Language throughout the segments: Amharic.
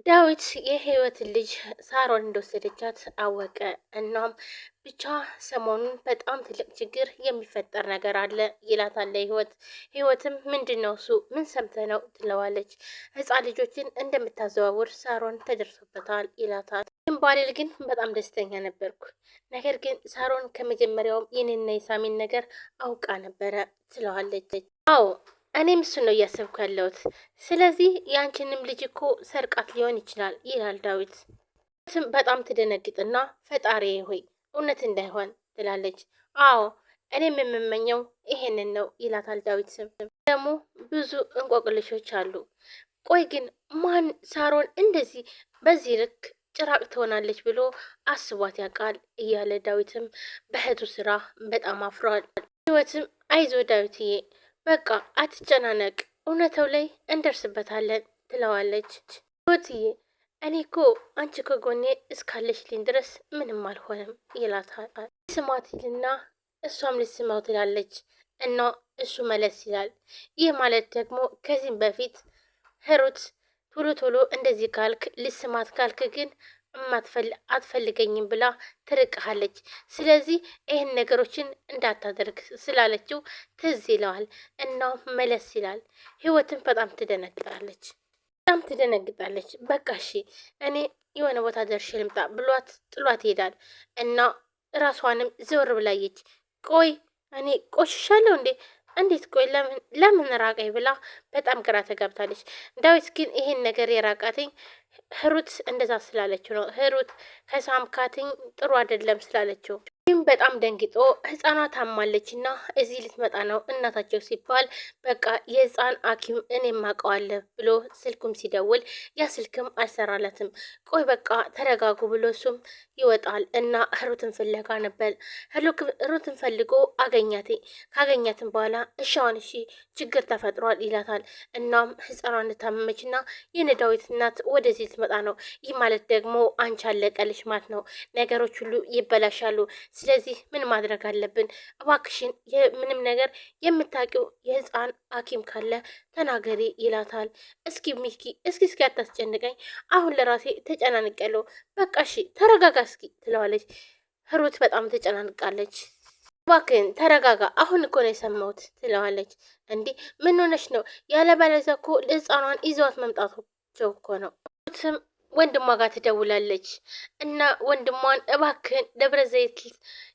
ዳዊት የህይወት ልጅ ሳሮን እንደወሰደቻት አወቀ። እናም ብቻ ሰሞኑን በጣም ትልቅ ችግር የሚፈጠር ነገር አለ ይላታል ህይወት። ህይወትም ምንድነው እሱ ምን ሰምተ ነው ትለዋለች። ህፃን ልጆችን እንደምታዘዋውር ሳሮን ተደርሶበታል ይላታል። ባልል ግን በጣም ደስተኛ ነበርኩ። ነገር ግን ሳሮን ከመጀመሪያውም የኔና የሳሚን ነገር አውቃ ነበረ ትለዋለች። አዎ እኔም እሱን ነው እያሰብኩ ያለሁት። ስለዚህ የአንቺንም ልጅ እኮ ሰርቃት ሊሆን ይችላል ይላል ዳዊት። ስም በጣም ትደነግጥና ፈጣሪ ሆይ እውነት እንዳይሆን ትላለች። አዎ እኔም የምመኘው ይሄንን ነው ይላታል ዳዊት። ስም ደግሞ ብዙ እንቆቅልሾች አሉ። ቆይ ግን ማን ሳሮን እንደዚህ በዚህ ልክ ጭራቅ ትሆናለች ብሎ አስቧት ያውቃል እያለ ዳዊትም በእህቱ ስራ በጣም አፍሯል። ህይወትም አይዞ ዳዊትዬ በቃ አትጨናነቅ፣ እውነታው ላይ እንደርስበታለን ትለዋለች። ህይወትዬ እኔ እኮ አንቺ ከጎኔ እስካለሽልኝ ድረስ ምንም አልሆነም ይላታል። ስማትልና እሷም ልስማው ትላለች እና እሱ መለስ ይላል። ይህ ማለት ደግሞ ከዚህም በፊት ህሩት ቶሎ ቶሎ እንደዚህ ካልክ ልስማት ካልክ ግን አትፈልገኝም ብላ ትርቅሃለች። ስለዚህ ይህን ነገሮችን እንዳታደርግ ስላለችው ትዝ ይለዋል እና መለስ ይላል። ህይወትን በጣም ትደነግጣለች። በቃ እሺ እኔ የሆነ ቦታ ደርሼ ልምጣ ብሏት ጥሏት ይሄዳል እና ራሷንም ዘወር ብላየች። ቆይ እኔ ቆሽሻለሁ እንዴ? እንዴት ቆይ ለምን ራቀኝ ብላ በጣም ግራ ተጋብታለች። ዳዊት ግን ይሄን ነገር የራቃትኝ ህሩት እንደዛ ስላለችው ነው። ህሩት ከሳምካትኝ ጥሩ አይደለም ስላለችው ይህም በጣም ደንግጦ ህፃኗ ታማለች እና እዚህ ልትመጣ ነው እናታቸው ሲባል በቃ የህፃን ሐኪም እኔም አውቀዋለሁ ብሎ ስልኩም ሲደውል ያ ስልክም አልሰራለትም። ቆይ በቃ ተረጋጉ ብሎ እሱም ይወጣል እና ህሩትን ፍለጋ ነበር። ህሩትን ፈልጎ ካገኛትም በኋላ እሻውን እሺ ችግር ተፈጥሯል ይላታል። እናም ህፃኗ እንደታመመች እና የነዳዊት እናት ወደዚህ ልትመጣ ነው። ይህ ማለት ደግሞ አንቺ አለቀልሽ ማለት ነው። ነገሮች ሁሉ ይበላሻሉ። ስለዚህ ምን ማድረግ አለብን? እባክሽን ምንም ነገር የምታውቂው የህፃን ሐኪም ካለ ተናገሪ ይላታል። እስኪ ሚኪ እስኪ አታስጨንቀኝ፣ አሁን ለራሴ ተጨናንቄያለሁ። በቃ እሺ ተረጋጋ እስኪ ትለዋለች። ህሩት በጣም ተጨናንቃለች። እባክህን ተረጋጋ፣ አሁን እኮ ነው የሰማሁት ትለዋለች። እንዲህ ምን ሆነች ነው? ያለበለዚያ እኮ ህፃኗን ይዘዋት መምጣታቸው እኮ ነው። ወንድሟ ጋር ትደውላለች እና ወንድሟን እባክህን ደብረ ዘይት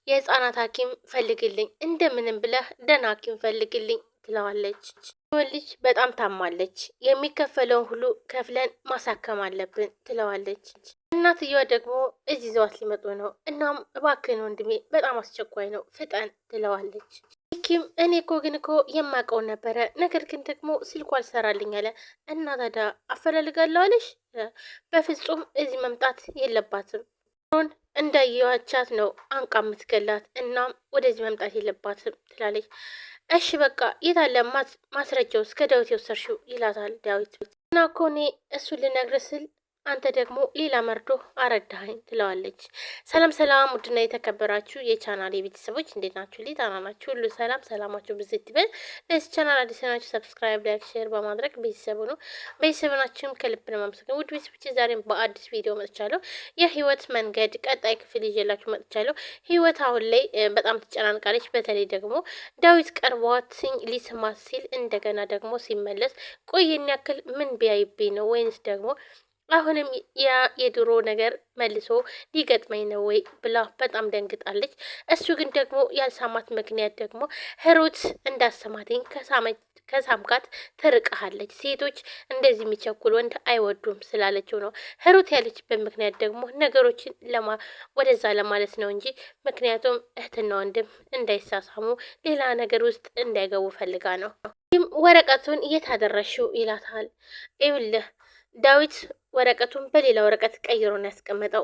የህፃናት ሐኪም ፈልግልኝ፣ እንደምንም ብለህ ደህና ሐኪም ፈልግልኝ ትለዋለች። ልጅ በጣም ታማለች፣ የሚከፈለውን ሁሉ ከፍለን ማሳከም አለብን ትለዋለች። እናትየዋ ደግሞ እዚህ ይዘዋት ሊመጡ ነው። እናም እባክህን ወንድሜ በጣም አስቸኳይ ነው ፍጠን ትለዋለች። ኪም እኔ ግን እኮ የማውቀው ነበረ፣ ነገር ግን ደግሞ ስልኩ አልሰራልኝ አለ እና ታዲያ አፈላልጋለሁ አለሽ? በፍጹም እዚህ መምጣት የለባትም ሆን እንዳየዋቻት ነው አንቃ የምትገላት። እናም ወደዚህ መምጣት የለባትም ትላለች። እሺ በቃ የታለ ማስረጃው እስከ ዳዊት የወሰድሽው ይላታል ዳዊት። እና እኮ እኔ እሱን ልነግር ስል አንተ ደግሞ ሌላ መርዶ አረዳኸኝ ትለዋለች። ሰላም ሰላም፣ ውድና የተከበራችሁ የቻናል የቤተሰቦች እንዴት ናችሁ? ሊጣና ናችሁ ሁሉ ሰላም ሰላማችሁ ብዝት ይበል። ለዚህ ቻናል አዲስ ናችሁ ሰብስክራይብ፣ ላይክ፣ ሼር በማድረግ ቤተሰቡ ነው ቤተሰብናችሁም ከልብ ነው ማመሰግነው። ውድ ቤተሰቦች ዛሬም በአዲስ ቪዲዮ መጥቻለሁ። የህይወት መንገድ ቀጣይ ክፍል ይዤላችሁ መጥቻለሁ። ህይወት አሁን ላይ በጣም ትጨናንቃለች። በተለይ ደግሞ ዳዊት ቀርቧትኝ ሊስማት ሲል እንደገና ደግሞ ሲመለስ ቆይን ያክል ምን ቢያይብኝ ነው ወይንስ ደግሞ አሁንም ያ የድሮ ነገር መልሶ ሊገጥመኝ ነው ወይ ብላ በጣም ደንግጣለች። እሱ ግን ደግሞ ያልሳማት ምክንያት ደግሞ ህሩት እንዳሰማትኝ ከሳምካት ትርቀሃለች፣ ሴቶች እንደዚህ የሚቸኩል ወንድ አይወዱም ስላለችው ነው። ህሩት ያለችበት ምክንያት ደግሞ ነገሮችን ወደዛ ለማለት ነው እንጂ ምክንያቱም እህትና ወንድም እንዳይሳሳሙ ሌላ ነገር ውስጥ እንዳይገቡ ፈልጋ ነው። ይህም ወረቀቱን እየታደረሽው ይላታል። ይኸውልህ ዳዊት ወረቀቱን በሌላ ወረቀት ቀይሮ ነው ያስቀመጠው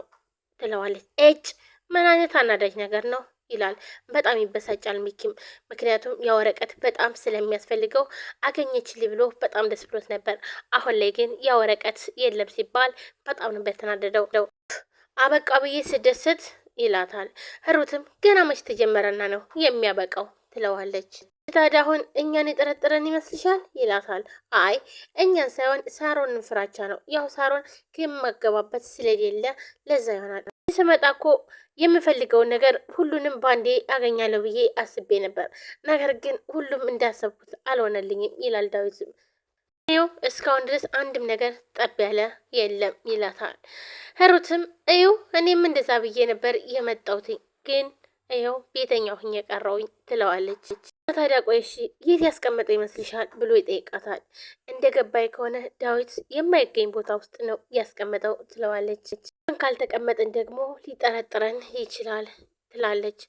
ትለዋለች። እጭ ምን አይነት አናዳጅ ነገር ነው ይላል። በጣም ይበሳጫል ሚኪም፣ ምክንያቱም ያ ወረቀት በጣም ስለሚያስፈልገው አገኘችልኝ ብሎ በጣም ደስ ብሎት ነበር። አሁን ላይ ግን ያ ወረቀት የለም ሲባል በጣም ነበር የተናደደው። አበቃ ብዬ ስደሰት ይላታል። ህሩትም ገና መች ተጀመረና ነው የሚያበቃው ትለዋለች። ታዲያ አሁን እኛን የጠረጠረን ይመስልሻል? ይላታል። አይ እኛን ሳይሆን ሳሮንን ፍራቻ ነው። ያው ሳሮን ከማገባበት ስለሌለ ለዛ ይሆናል። ስመጣ እኮ የምፈልገውን ነገር ሁሉንም ባንዴ አገኛለሁ ብዬ አስቤ ነበር፣ ነገር ግን ሁሉም እንዳሰብኩት አልሆነልኝም ይላል ዳዊትም። ይኸው እስካሁን ድረስ አንድም ነገር ጠብ ያለ የለም ይላታል። ሩትም ይኸው እኔም እንደዛ ብዬ ነበር የመጣሁት ግን ይኸው ቤተኛው ሁኜ ቀረውኝ ትለዋለች። ታዲያ ቆይ እሺ የት ያስቀመጠው ይመስልሻል ብሎ ይጠይቃታል። እንደ ገባይ ከሆነ ዳዊት የማይገኝ ቦታ ውስጥ ነው ያስቀመጠው ትለዋለች። ካልተቀመጥን ደግሞ ሊጠረጥረን ይችላል ትላለች።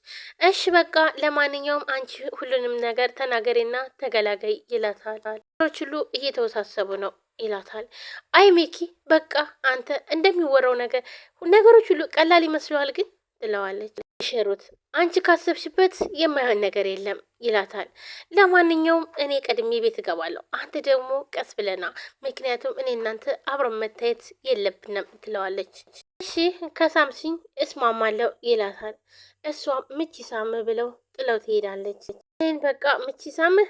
እሺ በቃ ለማንኛውም አንቺ ሁሉንም ነገር ተናገሬና ተገላገይ ይላታል። ነገሮች ሁሉ እየተወሳሰቡ ነው ይላታል። አይ ሚኪ በቃ አንተ እንደሚወራው ነገሮች ሁሉ ቀላል ይመስለዋል ግን ትለዋለች። ሸሩት አንቺ ካሰብሽበት የማይሆን ነገር የለም ይላታል። ለማንኛውም እኔ ቀድሜ ቤት እገባለሁ፣ አንተ ደግሞ ቀስ ብለና፣ ምክንያቱም እኔ እናንተ አብረን መታየት የለብንም ትለዋለች። እሺ ከሳምሲኝ እስማማለሁ ይላታል። እሷም ምቺ ሳምህ ብለው ጥለው ትሄዳለች። ይህን በቃ ምቺ ሳምህ።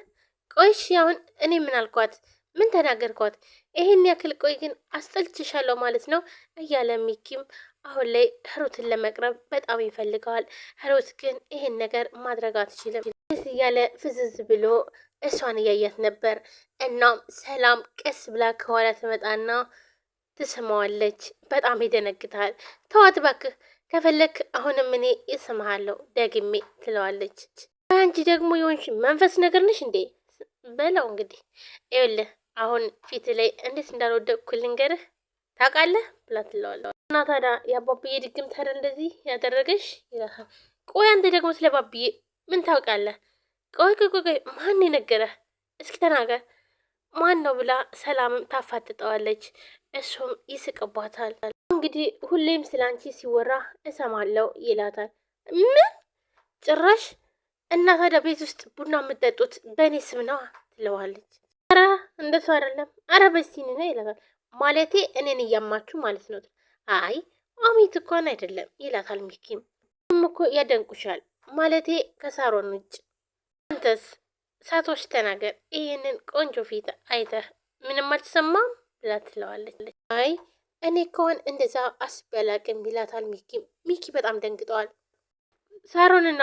ቆይሽ አሁን እኔ ምን አልኳት? ምን ተናገርኳት? ይሄን ያክል ቆይ ግን አስጠልችሻለሁ ማለት ነው እያለ ሚኪም አሁን ላይ ህሩትን ለመቅረብ በጣም ይፈልገዋል። ህሩት ግን ይሄን ነገር ማድረግ አትችልም እያለ ፍዝዝ ብሎ እሷን እያያት ነበር። እናም ሰላም ቀስ ብላ ከኋላ ትመጣና ትስማዋለች። በጣም ይደነግጣል። ተዋት እባክህ፣ ከፈለክ አሁንም እኔ እስምሃለሁ ደግሜ ትለዋለች። አንቺ ደግሞ የሆንሽ መንፈስ ነገር ነሽ እንዴ በለው። እንግዲህ ይኸውልህ አሁን ፊት ላይ እንዴት እንዳልወደቅኩ ልንገርህ ታውቃለህ ብላ ትለዋለች። እና ታዲያ የአባብዬ ድግም ታዲያ እንደዚህ ያደረገሽ ይላታል። ቆይ አንተ ደግሞ ስለ ባብዬ ምን ታውቃለህ? ቆይ ማን የነገረህ? እስኪ ተናገር ማን ነው ብላ ሰላምም ታፋጥጠዋለች። እሱም ይስቅባታል። እንግዲህ ሁሌም ስለ አንቺ ሲወራ እሰማለሁ ይላታል። ምን ጭራሽ እና ታዲያ ቤት ውስጥ ቡና የምጠጡት በእኔ ስም ነዋ ትለዋለች። አረ እንደሱ አይደለም፣ አረ በሲኒ ነው ይላታል። ማለቴ እኔን እያማችሁ ማለት ነው። አይ አሚት እንኳን አይደለም ይላታል ሚኪም። እኮ ያደንቁሻል ማለቴ ከሳሮን ውጭ። አንተስ ሳቶች ተናገር፣ ይህንን ቆንጆ ፊት አይተህ ምንም አልተሰማም ብላ ትለዋለች። አይ እኔ ከሆን እንደዛ አስቤ አላቅም ይላታል ሚኪም። ሚኪ በጣም ደንግጠዋል። ሳሮንና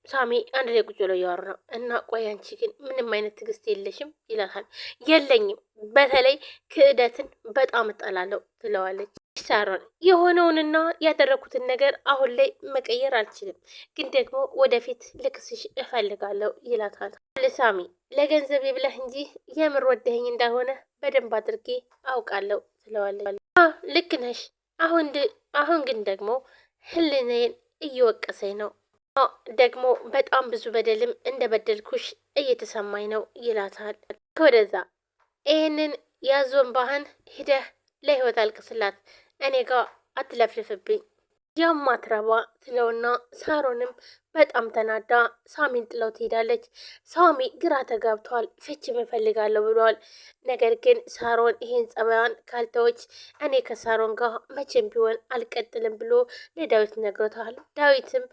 ሳሚ አንድ ላይ ቁጭ ብለው እያወሩ ነው። እና ቆይ አንቺ ግን ምንም አይነት ትዕግስት የለሽም ይላታል። የለኝም፣ በተለይ ክህደትን በጣም እጠላለሁ ትለዋለች። ሳሮን የሆነውንና ያደረኩትን ነገር አሁን ላይ መቀየር አልችልም፣ ግን ደግሞ ወደፊት ልክስሽ እፈልጋለሁ ይላታል። ሳሚ ለገንዘብ ብለህ እንጂ የምር ወደኸኝ እንዳልሆነ በደንብ አድርጌ አውቃለሁ ትለዋለች። ልክ ነሽ፣ አሁን ግን ደግሞ ህሊናዬን እየወቀሰኝ ነው፣ ደግሞ በጣም ብዙ በደልም እንደበደልኩሽ እየተሰማኝ ነው ይላታል። ከወደዛ ይህንን ያዞን ባህን ሂደህ ለህይወት አልቅስላት፣ እኔ ጋር አትለፍልፍብኝ ያማትረባ ትለውና ሳሮንም በጣም ተናዳ ሳሚን ጥለው ትሄዳለች። ሳሚ ግራ ተጋብቷል። ፍቺም እፈልጋለሁ ብሏል። ነገር ግን ሳሮን ይሄን ጸባያን ካልተወች እኔ ከሳሮን ጋር መቼም ቢሆን አልቀጥልም ብሎ ለዳዊት ነግሮታል። ዳዊትም